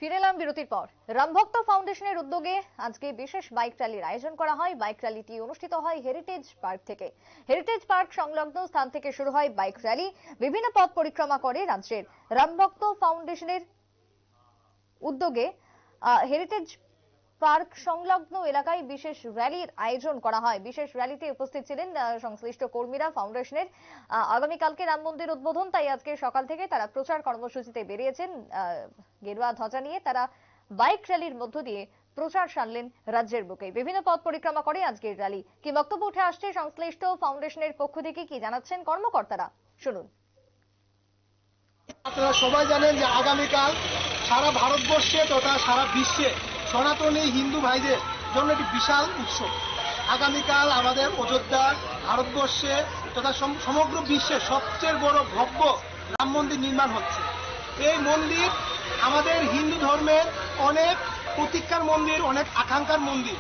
ফিরে এলাম বিরতির পর। রামভক্ত ফাউন্ডেশনের উদ্যোগে আজকে বিশেষ বাইক র্যালির আয়োজন করা হয়। বাইক র্যালিটি অনুষ্ঠিত হয় হেরিটেজ পার্ক থেকে। হেরিটেজ পার্ক সংলগ্ন স্থান থেকে শুরু হয় বাইক র্যালি। বিভিন্ন পথ পরিক্রমা করে রাজ্যের রামভক্ত ফাউন্ডেশনের উদ্যোগে হেরিটেজ পার্ক সংলগ্ন এলাকায় বিশেষ র্যালির আয়োজন করা হয়। বিশেষ র্যালিতে উপস্থিত ছিলেন সংশ্লিষ্ট কর্মীরা। ফাউন্ডেশনের আগামীকালকে রাম মন্দির উদ্বোধন, তাই আজকে সকাল থেকে তারা প্রচার কর্মসূচিতে বেরিয়েছেন। গেরুয়া ধ্বজা নিয়ে তারা বাইক র্যালির মধ্য দিয়ে প্রচার সারলেন রাজ্যের বুকে। বিভিন্ন পথ পরিক্রমা করে আজকের র্যালি। কি বক্তব্য উঠে আসছে সংশ্লিষ্ট ফাউন্ডেশনের পক্ষ থেকে, কি জানাচ্ছেন কর্মকর্তারা, শুনুন। আপনারা সবাই জানেন যে আগামীকাল সারা ভারতবর্ষে তথা সারা বিশ্বে সনাতনী হিন্দু ভাইদের জন্য একটি বিশাল উৎসব। আগামীকাল আমাদের অযোধ্যা ভারতবর্ষে তথা সমগ্র বিশ্বে সবচেয়ে বড় ভব্য রাম মন্দির নির্মাণ হচ্ছে। এই মন্দির আমাদের হিন্দু ধর্মের অনেক প্রতীক্ষার মন্দির, অনেক আকাঙ্ক্ষার মন্দির।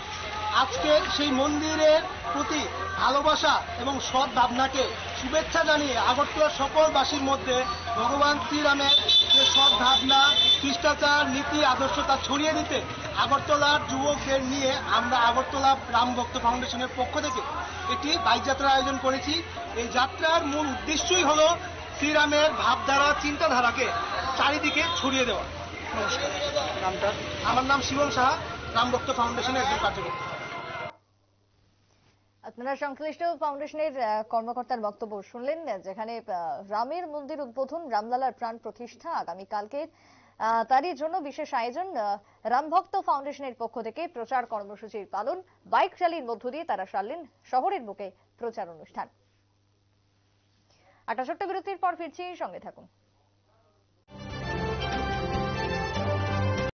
আজকে সেই মন্দিরের প্রতি ভালোবাসা এবং সৎ ভাবনাকে শুভেচ্ছা জানিয়ে আগরতলার সকল বাসীর মধ্যে ভগবান শ্রীরামের যে সৎ ভাবনা, শিষ্টাচার, নীতি আদর্শতা ছড়িয়ে দিতে আগরতলার যুবকদের নিয়ে আমরা আগরতলা রাম ভক্ত ফাউন্ডেশনের পক্ষ থেকে একটি বাইক যাত্রার আয়োজন করেছি। এই যাত্রার মূল উদ্দেশ্যই হলো শ্রীরামের ভাবধারা, চিন্তাধারাকে চারিদিকে ছড়িয়ে দেওয়া। নমস্কার। নামটা? আমার নাম শিবম সাহা, রাম ভক্ত ফাউন্ডেশনের একজন কার্যকর্তা। আপনারা সংশ্লিষ্ট ফাউন্ডেশনের কর্মকর্তার বক্তব্য শুনলেন, যেখানে রামের মন্দির উদ্বোধন, রামলালার প্রাণ প্রতিষ্ঠা আগামীকালকে, তারই জন্য বিশেষ আয়োজন। রামভক্ত ফাউন্ডেশনের পক্ষ থেকে প্রচার কর্মসূচির পালন, বাইক র্যালির মধ্য দিয়ে তারা সারলেন শহরের বুকে প্রচার অনুষ্ঠান। একটা ছোট্ট বিরতির পর ফিরছি, সঙ্গে থাকুন।